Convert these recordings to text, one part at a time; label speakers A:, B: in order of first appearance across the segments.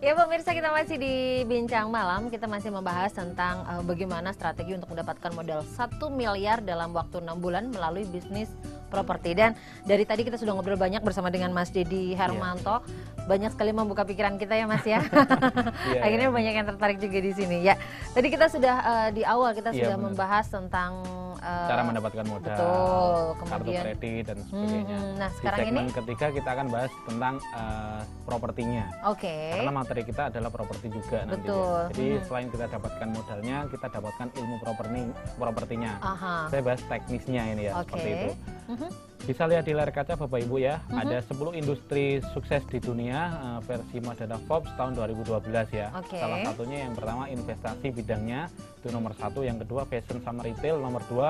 A: Ya pemirsa, kita masih di Bincang Malam. Kita masih membahas tentang bagaimana strategi untuk mendapatkan modal 1 miliar dalam waktu 6 bulan melalui bisnis properti. Dan dari tadi kita sudah ngobrol banyak bersama dengan Mas Deddy Hermanto. Banyak sekali membuka pikiran kita ya Mas ya. Akhirnya banyak yang tertarik juga di sini ya. Tadi kita sudah di awal kita sudah membahas tentang
B: cara mendapatkan modal,
A: betul,
B: kartu kredit dan sebagainya.
A: Nah, sekarang
B: di segmen
A: ini
B: ketiga kita akan bahas tentang propertinya.
A: Oke.
B: Karena materi kita adalah properti juga nanti.
A: Betul.
B: Jadi selain kita dapatkan modalnya, kita dapatkan ilmu propertinya. Saya bahas teknisnya ini ya, seperti itu. Bisa lihat di layar kaca Bapak Ibu ya, ada 10 industri sukses di dunia versi majalah Forbes tahun 2012 ya. Salah satunya yang pertama investasi bidangnya, itu nomor 1, yang kedua fashion sama retail, nomor 2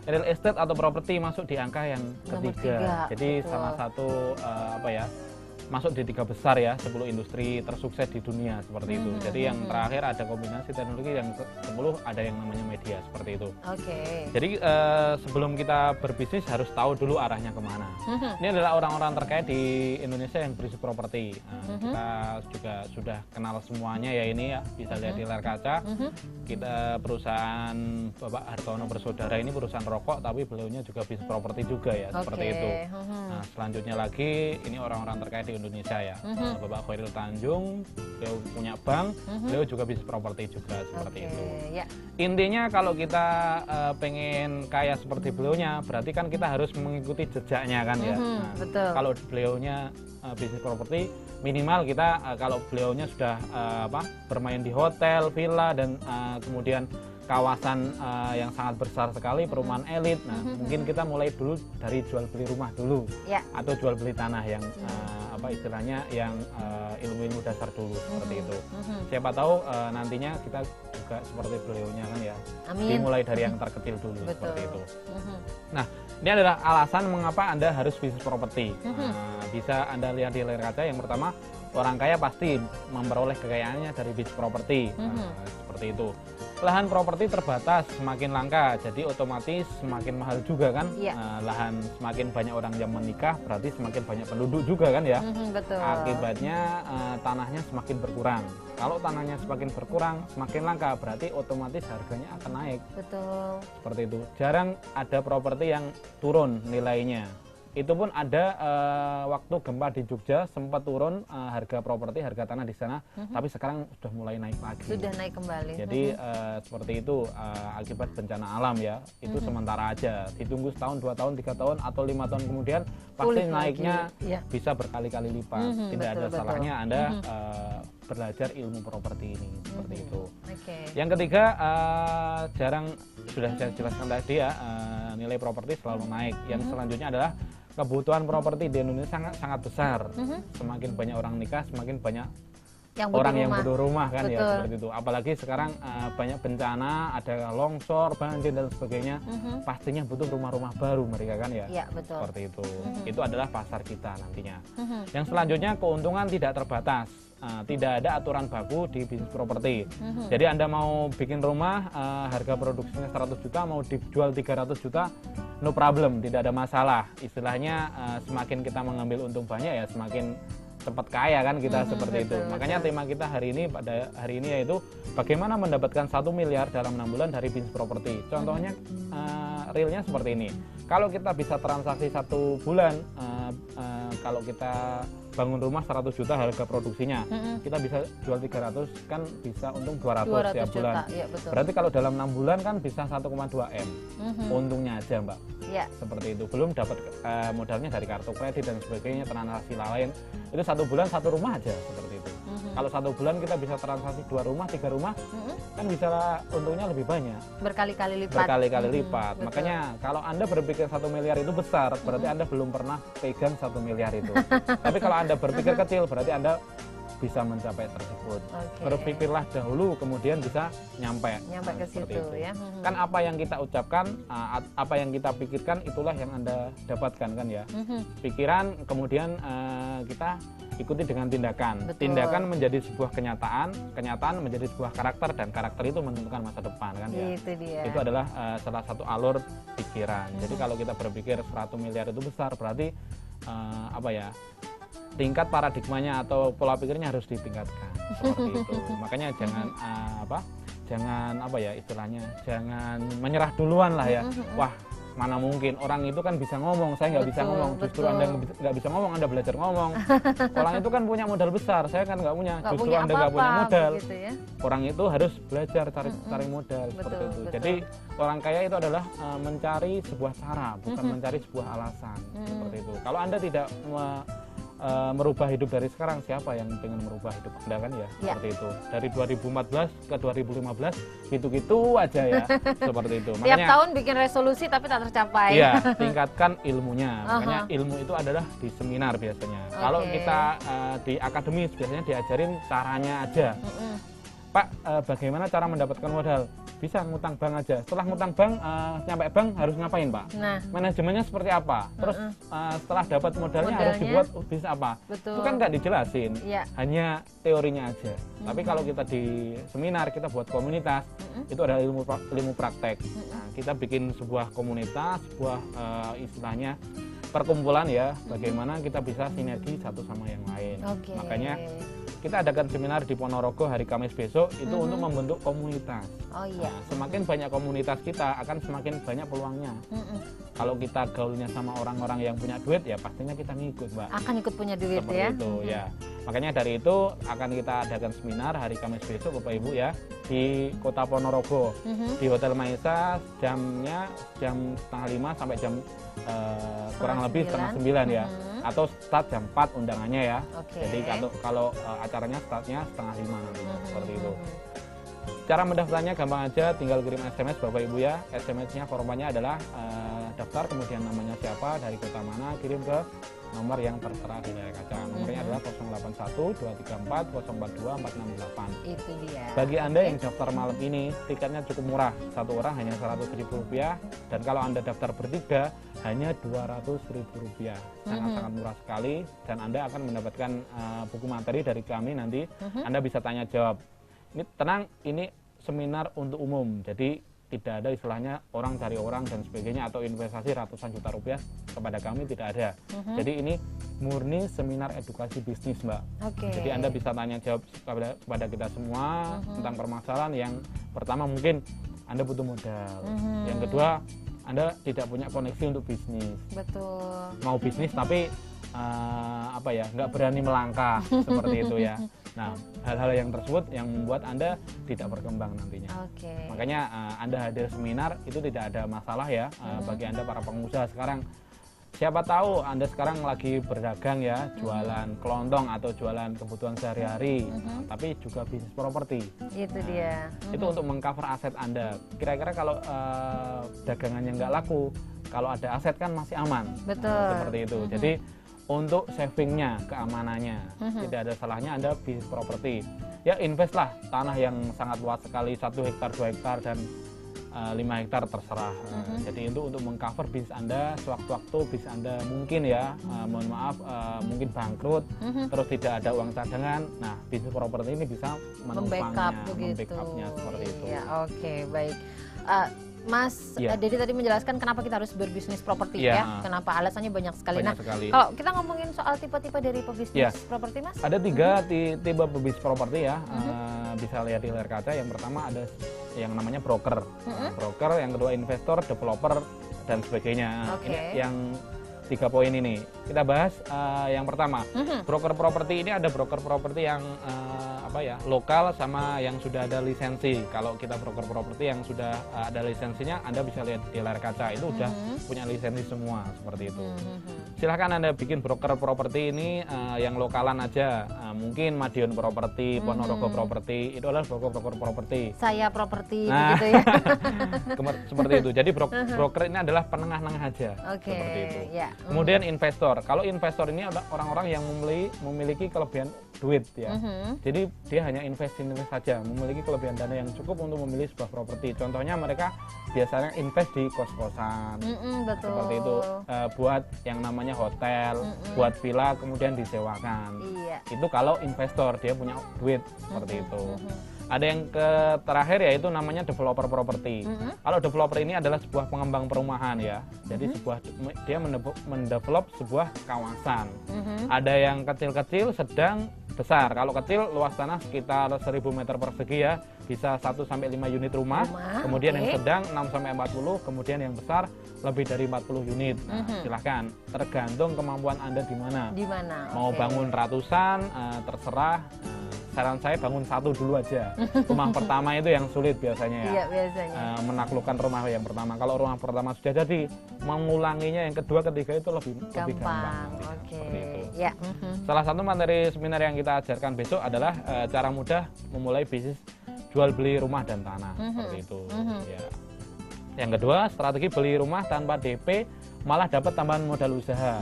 B: real estate atau properti masuk di angka yang ketiga. Jadi salah satu masuk di 3 besar ya, 10 industri tersukses di dunia seperti itu. Jadi yang terakhir ada kombinasi teknologi, yang 10 ada yang namanya media seperti itu. Jadi sebelum kita berbisnis harus tahu dulu arahnya kemana. Ini adalah orang-orang terkait di Indonesia yang berisik properti. Kita juga sudah kenal semuanya ya ini ya, bisa lihat di layar kaca. Kita perusahaan Bapak Hartono Bersaudara ini perusahaan rokok, tapi beliaunya juga bisnis properti juga ya, seperti itu. Nah selanjutnya lagi ini orang-orang terkait di Indonesia ya, Bapak Khairil Tanjung, beliau punya bank, beliau juga bisnis properti juga seperti itu. Intinya kalau kita pengen kaya seperti beliaunya, berarti kan kita harus mengikuti jejaknya kan ya. Kalau beliaunya bisnis properti, minimal kita kalau beliaunya sudah bermain di hotel, villa dan kemudian kawasan yang sangat besar sekali, perumahan elit. Nah, mungkin kita mulai dulu dari jual beli rumah dulu, atau jual beli tanah yang istilahnya yang ilmu-ilmu dasar dulu seperti itu. Siapa tahu nantinya kita juga seperti beliaunya kan ya. Dimulai dari yang terkecil dulu seperti itu. Nah, ini adalah alasan mengapa Anda harus bisnis properti. Bisa Anda lihat di layar kaca. Yang pertama, orang kaya pasti memperoleh kekayaannya dari bisnis properti. Seperti itu. Lahan properti terbatas, semakin langka, jadi otomatis semakin mahal juga kan. Lahan semakin banyak orang yang menikah, berarti semakin banyak penduduk juga kan ya. Akibatnya tanahnya semakin berkurang. Kalau tanahnya semakin berkurang, semakin langka, berarti otomatis harganya akan naik. Seperti itu. Jarang ada properti yang turun nilainya. Itu pun ada waktu gempa di Jogja sempat turun harga properti, harga tanah di sana, tapi sekarang sudah mulai naik lagi.
A: Sudah naik kembali.
B: Jadi seperti itu akibat bencana alam ya, itu sementara aja. Ditunggu setahun, 2 tahun, 3 tahun atau 5 tahun kemudian pasti naiknya bisa berkali-kali lipat. Tidak ada salahnya Anda belajar ilmu properti ini seperti itu. Yang ketiga, jarang sudah saya jelaskan tadi ya, nilai properti selalu naik. Yang selanjutnya adalah kebutuhan properti di Indonesia sangat besar. Semakin banyak orang nikah, semakin banyak orang yang butuh rumah kan ya, seperti itu. Apalagi sekarang banyak bencana, ada longsor, banjir dan sebagainya. Pastinya butuh rumah-rumah baru mereka kan ya. Seperti itu. Itu adalah pasar kita nantinya. Yang selanjutnya, keuntungan tidak terbatas. Tidak ada aturan baku di bisnis properti. Jadi Anda mau bikin rumah, harga produksinya 100 juta, mau dijual 300 juta, no problem, tidak ada masalah. Istilahnya semakin kita mengambil untung banyak ya semakin cepat kaya kan kita seperti itu. Makanya tema kita hari ini pada hari ini yaitu bagaimana mendapatkan 1 miliar dalam 6 bulan dari bisnis properti. Contohnya realnya seperti ini. Kalau kita bisa transaksi 1 bulan, kalau kita bangun rumah 100 juta harga produksinya, kita bisa jual 300 kan bisa untung 200 ya bulan. Berarti kalau dalam 6 bulan kan bisa 1,2 M untungnya aja Mbak. Seperti itu. Belum dapat modalnya dari kartu kredit dan sebagainya, transaksi lain. Itu 1 bulan 1 rumah aja seperti itu. Kalau 1 bulan kita bisa transaksi 2 rumah, 3 rumah, kan bisa untungnya lebih banyak. Berkali-kali lipat. Makanya kalau Anda berpikir 1 miliar itu besar, berarti Anda belum pernah pegang 1 miliar itu. Tapi kalau Anda berpikir kecil, berarti Anda bisa mencapai tersebut. Berpikirlah dahulu, kemudian bisa nyampe
A: ke situ ya.
B: Kan apa yang kita ucapkan, apa yang kita pikirkan, itulah yang Anda dapatkan kan ya. Pikiran, kemudian kita ikuti dengan tindakan. Tindakan menjadi sebuah kenyataan, kenyataan menjadi sebuah karakter, dan karakter itu menentukan masa depan kan ya.
A: Itu dia.
B: Itu adalah salah satu alur pikiran. Jadi kalau kita berpikir 100 miliar itu besar, berarti tingkat paradigmanya atau pola pikirnya harus ditingkatkan. seperti itu. Makanya jangan istilahnya jangan menyerah duluan lah ya. Wah, mana mungkin, orang itu kan bisa ngomong, saya nggak bisa ngomong. Justru Anda nggak bisa ngomong, Anda belajar ngomong. Orang itu kan punya modal besar, saya kan nggak punya. Justru Anda nggak punya modal. Gitu ya? Orang itu harus belajar cari modal seperti itu. Betul. Jadi orang kaya itu adalah mencari sebuah cara, bukan mencari sebuah alasan seperti itu. Kalau Anda tidak merubah hidup dari sekarang, siapa yang ingin merubah hidup Anda kan ya? Seperti itu. Dari 2014 ke 2015 gitu-gitu aja ya. Seperti itu.
A: Makanya, tiap tahun bikin resolusi tapi tak tercapai.
B: Iya, tingkatkan ilmunya. Makanya ilmu itu adalah di seminar biasanya. Kalau kita di akademis biasanya diajarin caranya aja. Pak, bagaimana cara mendapatkan modal? Bisa ngutang bank aja. Setelah ngutang bank, nyampe bank harus ngapain, Pak? Nah, manajemennya seperti apa? Terus setelah dapat modalnya harus dibuat bisnis apa? Betul. Itu kan nggak dijelasin, hanya teorinya aja. Tapi kalau kita di seminar, kita buat komunitas, itu adalah ilmu praktek. Nah, kita bikin sebuah komunitas, sebuah istilahnya perkumpulan ya, bagaimana kita bisa sinergi satu sama yang lain. Makanya kita adakan seminar di Ponorogo hari Kamis besok itu untuk membentuk komunitas. Nah, semakin banyak komunitas kita akan semakin banyak peluangnya. Kalau kita gaulnya sama orang-orang yang punya duit ya pastinya kita ngikut, Mbak. Akan ikut punya duit seperti ya. Itu ya. Makanya dari itu akan kita adakan seminar hari Kamis besok Bapak Ibu ya di Kota Ponorogo di Hotel Maisa, jamnya jam 4:30 sampai jam kurang lebih 8:30 ya. Atau start jam 4 undangannya ya. Jadi kalau acaranya startnya 4:30 nanti seperti itu. Cara mendaftarnya gampang aja, tinggal kirim SMS Bapak Ibu ya. SMS-nya formatnya adalah daftar, kemudian namanya siapa, dari kota mana, kirim ke nomor yang tertera di layar kaca. Nomornya adalah 081 234 042 468. Itu dia. Bagi Anda yang daftar malam ini, tiketnya cukup murah. Satu orang hanya Rp100.000 dan kalau Anda daftar bertiga hanya Rp200.000. Sangat-sangat murah sekali dan Anda akan mendapatkan buku materi dari kami nanti. Anda bisa tanya jawab. Ini tenang, ini seminar untuk umum. Jadi tidak ada istilahnya orang cari orang dan sebagainya atau investasi ratusan juta rupiah kepada kami, tidak ada. Jadi ini murni seminar edukasi bisnis, Mbak. Jadi Anda bisa tanya jawab kepada kita semua tentang permasalahan. Yang pertama mungkin Anda butuh modal. Yang kedua, Anda tidak punya koneksi untuk bisnis. Betul. Mau bisnis tapi nggak berani melangkah seperti itu ya. Nah, hal-hal yang tersebut yang membuat Anda tidak berkembang nantinya. Makanya Anda hadir seminar itu tidak ada masalah ya bagi Anda para pengusaha sekarang. Siapa tahu Anda sekarang lagi berdagang ya, jualan kelontong atau jualan kebutuhan sehari-hari, tapi juga bisnis properti. Itu dia. Itu untuk mengcover aset Anda. Kira-kira kalau dagangannya nggak laku, kalau ada aset kan masih aman. Betul. Seperti itu. Jadi untuk savingnya, keamanannya, tidak ada salahnya Anda bisnis properti. Ya invest lah, tanah yang sangat luas sekali, 1 hektar, 2 hektar, dan 5 hektar terserah. Jadi itu untuk mengcover bisnis Anda, sewaktu-waktu bisnis Anda mungkin ya, mohon maaf, mungkin bangkrut, terus tidak ada uang cadangan. Nah, bisnis properti ini bisa menopangnya, membackupnya seperti itu. Ya, baik. Mas Dedi tadi menjelaskan kenapa kita harus berbisnis properti ya. Kenapa alasannya banyak sekali. Kalau kita ngomongin soal tipe-tipe dari pebisnis properti, Mas? Ada 3 tipe pebisnis properti ya. Bisa lihat di layar kaca. Yang pertama ada yang namanya broker. Broker, yang kedua investor, developer dan sebagainya. Ini yang 3 poin ini. Kita bahas yang pertama. Broker properti ini ada broker properti yang lokal sama yang sudah ada lisensi. Kalau kita broker properti yang sudah ada lisensinya, Anda bisa lihat di layar kaca itu sudah punya lisensi semua seperti itu. Silahkan Anda bikin broker properti ini yang lokalan aja. Mungkin Madiun Properti, Ponorogo Properti, itu adalah broker properti. Saya properti begitu ya. Seperti itu. Jadi broker ini adalah penengah-nengah aja. Seperti itu. Kemudian investor. Kalau investor ini adalah orang-orang yang memiliki kelebihan duit ya. Jadi dia hanya invest saja, memiliki kelebihan dana yang cukup untuk memilih sebuah properti. Contohnya mereka biasanya invest di kos-kosan, seperti itu, buat yang namanya hotel, buat villa kemudian disewakan. Itu kalau investor dia punya duit seperti itu. Ada yang terakhir yaitu namanya developer properti. Kalau developer ini adalah sebuah pengembang perumahan ya. Jadi dia mendevelop sebuah kawasan. Ada yang kecil-kecil, sedang, besar. Kalau kecil luas tanah sekitar 1000 meter persegi ya, bisa 1 sampai 5 unit rumah. Kemudian yang sedang 6 sampai 40, kemudian yang besar lebih dari 40 unit. Nah, silahkan, tergantung kemampuan Anda di mana. Mau bangun ratusan, terserah. Saran saya bangun satu dulu aja. Rumah pertama itu yang sulit biasanya ya.
A: Iya, biasanya.
B: Menaklukkan rumah yang pertama. Kalau rumah pertama sudah jadi, mengulanginya yang kedua, ketiga itu lebih gampang. Seperti itu.
A: Ya.
B: Salah satu materi seminar yang kita ajarkan besok adalah cara mudah memulai bisnis jual beli rumah dan tanah. Seperti itu. Ya. Yang kedua, strategi beli rumah tanpa DP malah dapat tambahan modal usaha.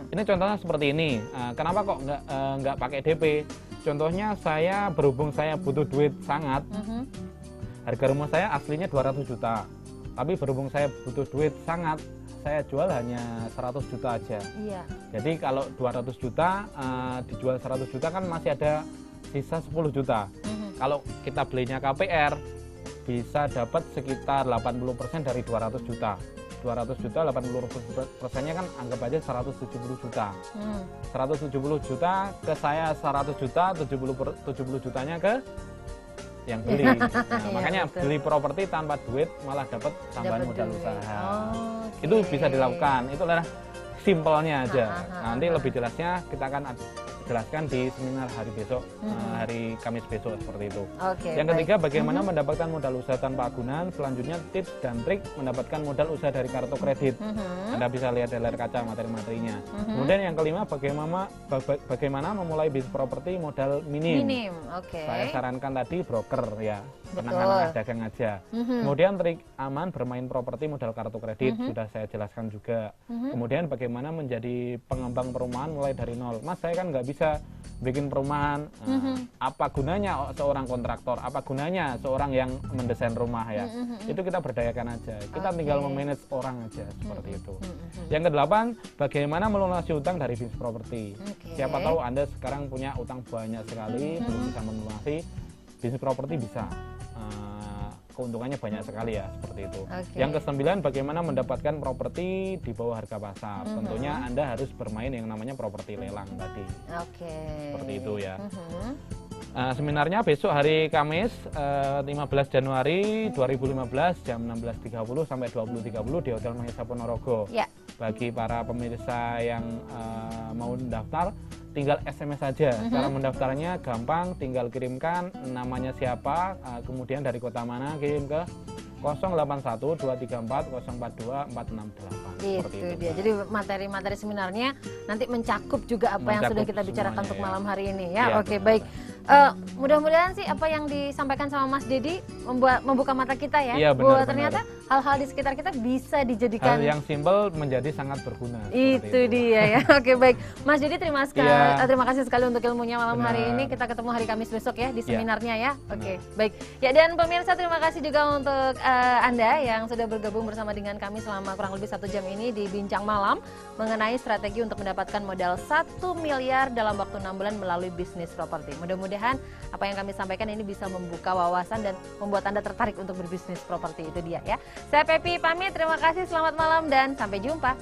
B: Ini contohnya seperti ini. Kenapa kok nggak pakai DP? Contohnya saya, berhubung saya butuh duit sangat, harga rumah saya aslinya 200 juta. Tapi berhubung saya butuh duit sangat, saya jual hanya 100 juta aja. Iya. Jadi kalau 200 juta dijual 100 juta kan masih ada sisa 10 juta. Kalau kita belinya KPR, bisa dapat sekitar 80% dari 200 juta. 200 juta, 80%-nya kan anggap aja 170 juta. 170 juta ke saya 100 juta, 70 jutanya ke yang beli. Nah, makanya beli properti tanpa duit malah dapat tambahan modal usaha. Itu bisa dilakukan. Itu adalah simpelnya aja. Nanti lebih jelasnya kita akan jelaskan di seminar hari besok, hari Kamis besok seperti itu. Yang ketiga, bagaimana mendapatkan modal usaha tanpa agunan. Selanjutnya, tips dan trik mendapatkan modal usaha dari kartu kredit. Anda bisa lihat di layar kaca materi-materinya. Kemudian yang kelima, bagaimana memulai bisnis properti modal minim. Saya sarankan tadi broker ya, penanganan dagang aja. Kemudian trik aman bermain properti modal kartu kredit sudah saya jelaskan juga. Kemudian bagaimana menjadi pengembang perumahan mulai dari nol. Mas, saya kan nggak bisa bikin perumahan, apa gunanya seorang kontraktor, apa gunanya seorang yang mendesain rumah ya. Itu kita berdayakan aja, kita tinggal memanage orang aja seperti itu. Yang kedelapan, bagaimana melunasi utang dari bisnis properti. Siapa tahu Anda sekarang punya utang banyak sekali, belum bisa melunasi, bisnis properti bisa. Keuntungannya banyak sekali ya, seperti itu. Yang kesembilan, bagaimana mendapatkan properti di bawah harga pasar. Tentunya Anda harus bermain yang namanya properti lelang tadi. Seperti itu ya. Seminarnya besok hari Kamis 15 Januari 2015 jam 16.30 sampai 20.30 di Hotel Mahisa Ponorogo. Bagi para pemirsa yang mau daftar, tinggal SMS saja. Cara mendaftarnya gampang, tinggal kirimkan namanya siapa, kemudian dari kota mana, kirim ke 081-234-042-468.
A: Itu dia. Jadi materi-materi seminarnya nanti mencakup juga apa yang sudah kita bicarakan untuk malam hari ini ya. Baik. Mudah-mudahan sih apa yang disampaikan sama Mas Dedi membuka mata kita ya. Bahwa ternyata hal-hal di sekitar kita bisa dijadikan
B: hal yang simpel menjadi sangat berguna.
A: Itu dia ya. Baik. Mas Dedi, terima kasih sekali untuk ilmunya malam hari ini. Kita ketemu hari Kamis besok ya di seminarnya ya. Baik. Ya, dan pemirsa, terima kasih juga untuk Anda yang sudah bergabung bersama dengan kami selama kurang lebih 1 jam ini di Bincang Malam mengenai strategi untuk mendapatkan modal 1 miliar dalam waktu 6 bulan melalui bisnis properti. Mudah-mudahan apa yang kami sampaikan ini bisa membuka wawasan dan membuat Anda tertarik untuk berbisnis properti. Itu dia ya. Saya Pepi pamit, terima kasih, selamat malam dan sampai jumpa.